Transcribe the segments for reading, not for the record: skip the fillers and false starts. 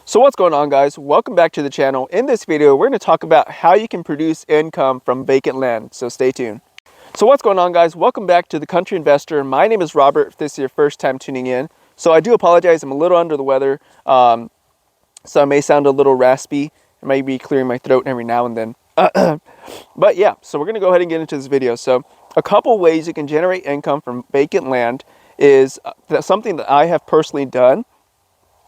So what's going on, guys? Welcome back to the channel. In this video, we're going to talk about how you can produce income from vacant land. So stay tuned. So what's going on, guys? Welcome back to The Country Investor. My name is Robert, if this is your first time tuning in. So I do apologize. I'm a little under the weather. So I may sound a little raspy. I may be clearing my throat every now and then. But yeah, so we're going to go ahead and get into this video. So a couple ways you can generate income from vacant land is something that I have personally done.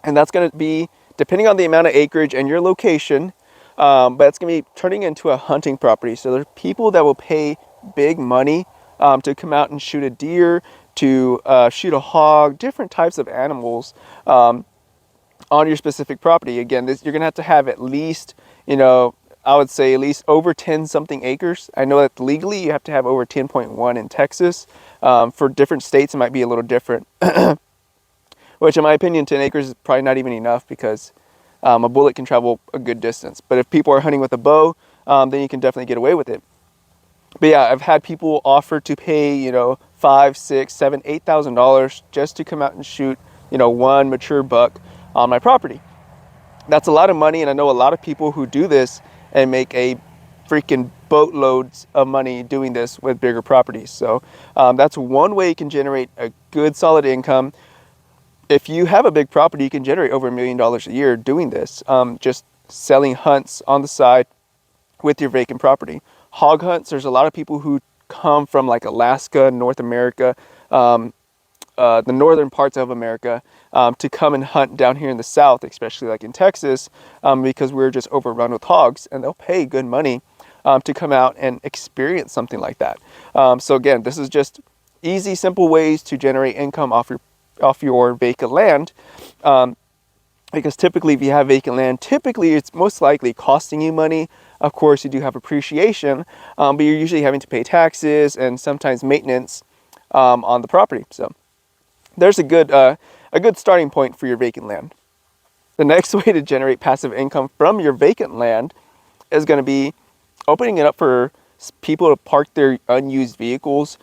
And that's going to be depending on the amount of acreage and your location, but it's going to be turning into a hunting property. So there's people that will pay big money to come out and shoot a deer, to shoot a hog, different types of animals on your specific property. Again, you're going to have at least, I would say at least over 10 something acres. I know that legally you have to have over 10.1 in Texas. For different states, it might be a little different. Which in my opinion, 10 acres is probably not even enough because a bullet can travel a good distance. But if people are hunting with a bow, then you can definitely get away with it. But yeah, I've had people offer to pay, $5, $6, $7, $8,000 just to come out and shoot, one mature buck on my property. That's a lot of money, and I know a lot of people who do this and make a freaking boatloads of money doing this with bigger properties. So that's one way you can generate a good solid income. If you have a big property, you can generate over $1 million a year doing this, just selling hunts on the side with your vacant property. Hog hunts, there's a lot of people who come from like Alaska, North America, the northern parts of America, to come and hunt down here in the South, especially like in Texas, because we're just overrun with hogs, and they'll pay good money to come out and experience something like that. So again, this is just easy, simple ways to generate income off your vacant land, because typically if you have vacant land, typically it's most likely costing you money. Of course, you do have appreciation, but you're usually having to pay taxes and sometimes maintenance on the property. So there's a good starting point for your vacant land. The next way to generate passive income from your vacant land is going to be opening it up for people to park their unused vehicles,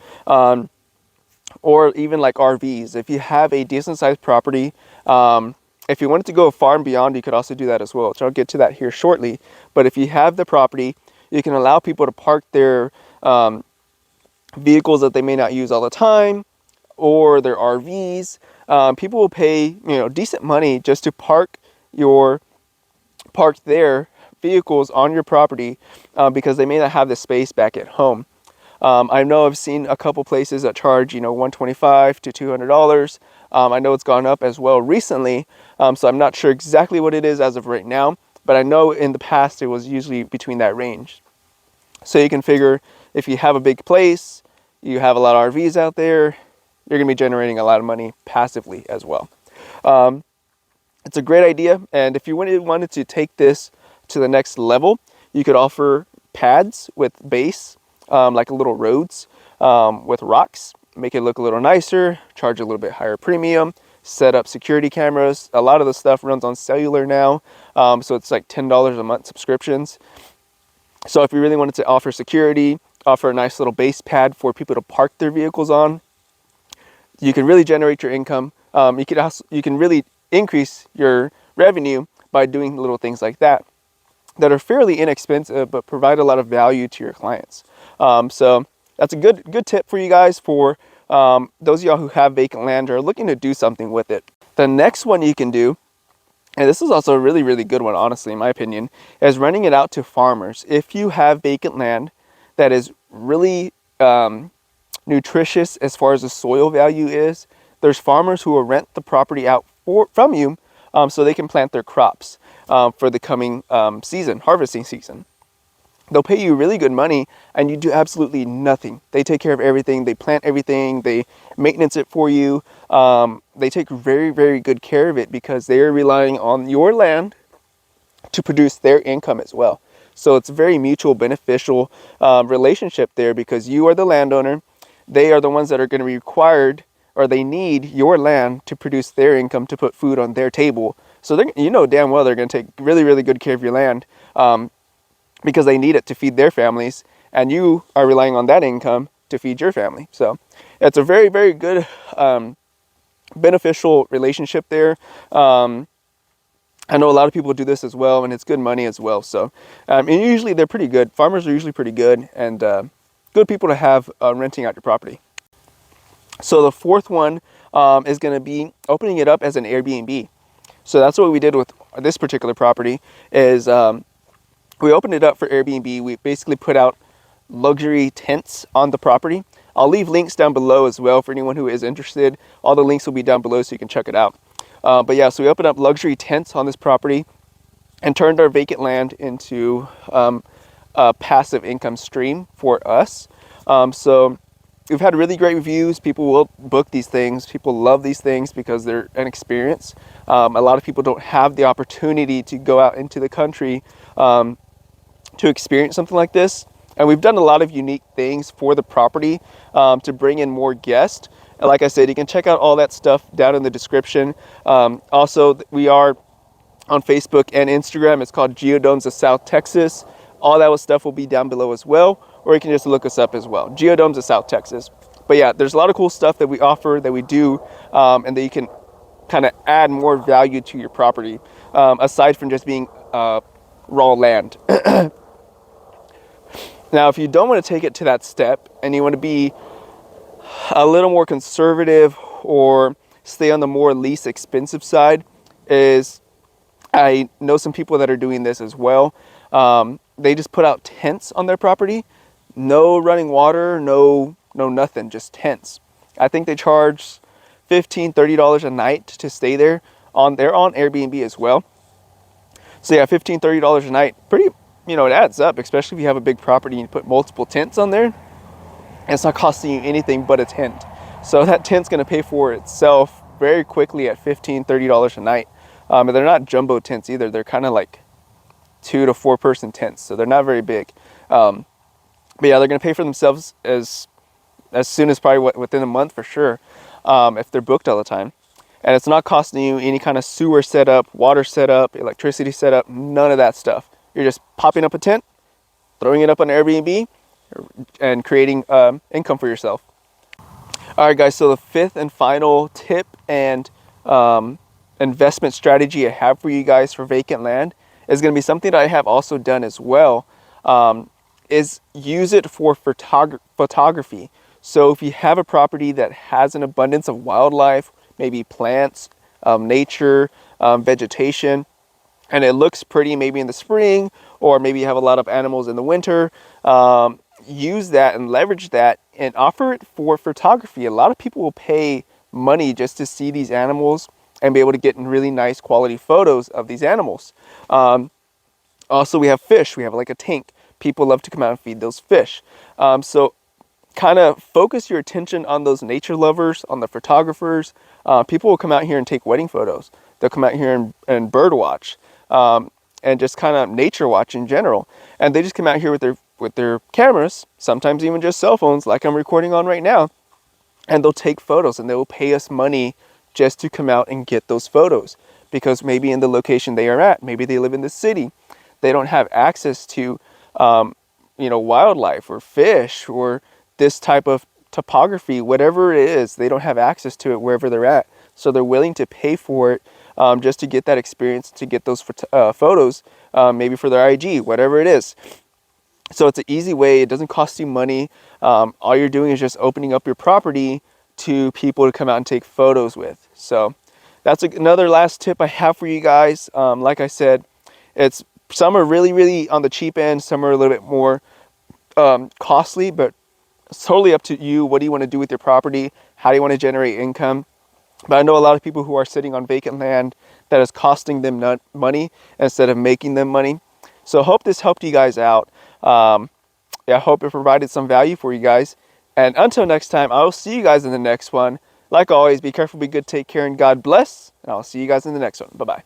or even like RVs. If you have a decent sized property, if you wanted to go far and beyond, you could also do that as well, which I'll get to that here shortly. But if you have the property, you can allow people to park their vehicles that they may not use all the time, or their RVs. People will pay decent money just to park their vehicles on your property, because they may not have the space back at home. I know I've seen a couple places that charge, $125 to $200. I know it's gone up as well recently, so I'm not sure exactly what it is as of right now, but I know in the past it was usually between that range. So you can figure if you have a big place, you have a lot of RVs out there, you're going to be generating a lot of money passively as well. It's a great idea, and if you wanted to take this to the next level, you could offer pads with base, like little roads with rocks, make it look a little nicer, charge a little bit higher premium, set up security cameras. A lot of the stuff runs on cellular now, so it's like $10 a month subscriptions. So if you really wanted to offer security, offer a nice little base pad for people to park their vehicles on, you can really generate your income. You can really increase your revenue by doing little things like that are fairly inexpensive but provide a lot of value to your clients. So that's a good tip for you guys, for those of y'all who have vacant land or are looking to do something with it. The next one you can do, and this is also a really, really good one, honestly, in my opinion, is renting it out to farmers. If you have vacant land that is really nutritious as far as the soil value is, there's farmers who will rent the property out from you, so they can plant their crops for the coming harvesting season. They'll pay you really good money and you do absolutely nothing. They take care of everything. They plant everything. They maintenance it for you. They take very, very good care of it because they are relying on your land to produce their income as well. So it's a very mutual beneficial relationship there, because you are the landowner. They are the ones that are going to be required, or they need your land to produce their income, to put food on their table. So damn well they're going to take really, really good care of your land, because they need it to feed their families, and you are relying on that income to feed your family. So it's a very, very good beneficial relationship there. I know a lot of people do this as well, and it's good money as well. So, and usually they're pretty good. Farmers are usually pretty good, and good people to have renting out your property. So the fourth one is going to be opening it up as an Airbnb. So that's what we did with this particular property. Is we opened it up for Airbnb. We basically put out luxury tents on the property. I'll leave links down below as well for anyone who is interested. All the links will be down below so you can check it out. But yeah, so we opened up luxury tents on this property and turned our vacant land into a passive income stream for us. So we've had really great reviews. People will book these things. People love these things because they're an experience. A lot of people don't have the opportunity to go out into the country to experience something like this. And we've done a lot of unique things for the property to bring in more guests. And like I said, you can check out all that stuff down in the description. Also, we are on Facebook and Instagram. It's called Geodomes of South Texas. All that stuff will be down below as well, or you can just look us up as well. Geodomes of South Texas. But yeah, there's a lot of cool stuff that we offer, that we do, and that you can kind of add more value to your property, aside from just being raw land. Now, if you don't want to take it to that step and you want to be a little more conservative or stay on the more least expensive side, is I know some people that are doing this as well. They just put out tents on their property. No running water, no nothing, just tents. I think they charge $15, $30 a night to stay there. They're on Airbnb as well. So yeah, $15, $30 a night, pretty, it adds up, especially if you have a big property and you put multiple tents on there. And it's not costing you anything but a tent. So that tent's gonna pay for itself very quickly at $15, $30 a night. And they're not jumbo tents either. They're kind of like 2 to 4 person tents. So they're not very big. But yeah, they're gonna pay for themselves as soon as probably within a month for sure, if they're booked all the time. And it's not costing you any kind of sewer setup, water setup, electricity setup, none of that stuff. You're just popping up a tent, throwing it up on Airbnb, and creating income for yourself. All right, guys, so the fifth and final tip and investment strategy I have for you guys for vacant land is going to be something that I have also done as well, is use it for photography. So if you have a property that has an abundance of wildlife, maybe plants, nature, vegetation, and it looks pretty maybe in the spring, or maybe you have a lot of animals in the winter, use that and leverage that and offer it for photography. A lot of people will pay money just to see these animals and be able to get really nice quality photos of these animals. Also, we have fish. We have like a tank. People love to come out and feed those fish. So kind of focus your attention on those nature lovers, on the photographers. People will come out here and take wedding photos. They'll come out here and bird watch, and just kind of nature watch in general. And they just come out here with their cameras, sometimes even just cell phones like I'm recording on right now, and they'll take photos, and they will pay us money just to come out and get those photos, because maybe in the location they are at, maybe they live in the city, they don't have access to wildlife or fish or this type of topography, whatever it is, they don't have access to it wherever they're at. So they're willing to pay for it just to get that experience, to get those photos, maybe for their IG, whatever it is. So it's an easy way. It doesn't cost you money. All you're doing is just opening up your property to people to come out and take photos with. So that's another last tip I have for you guys. Like I said, some are really, really on the cheap end. Some are a little bit more costly, but it's totally up to you. What do you want to do with your property? How do you want to generate income? But I know a lot of people who are sitting on vacant land that is costing them money instead of making them money. So I hope this helped you guys out. I hope it provided some value for you guys. And until next time, I will see you guys in the next one. Like always, be careful, be good, take care, and God bless. And I'll see you guys in the next one. Bye-bye.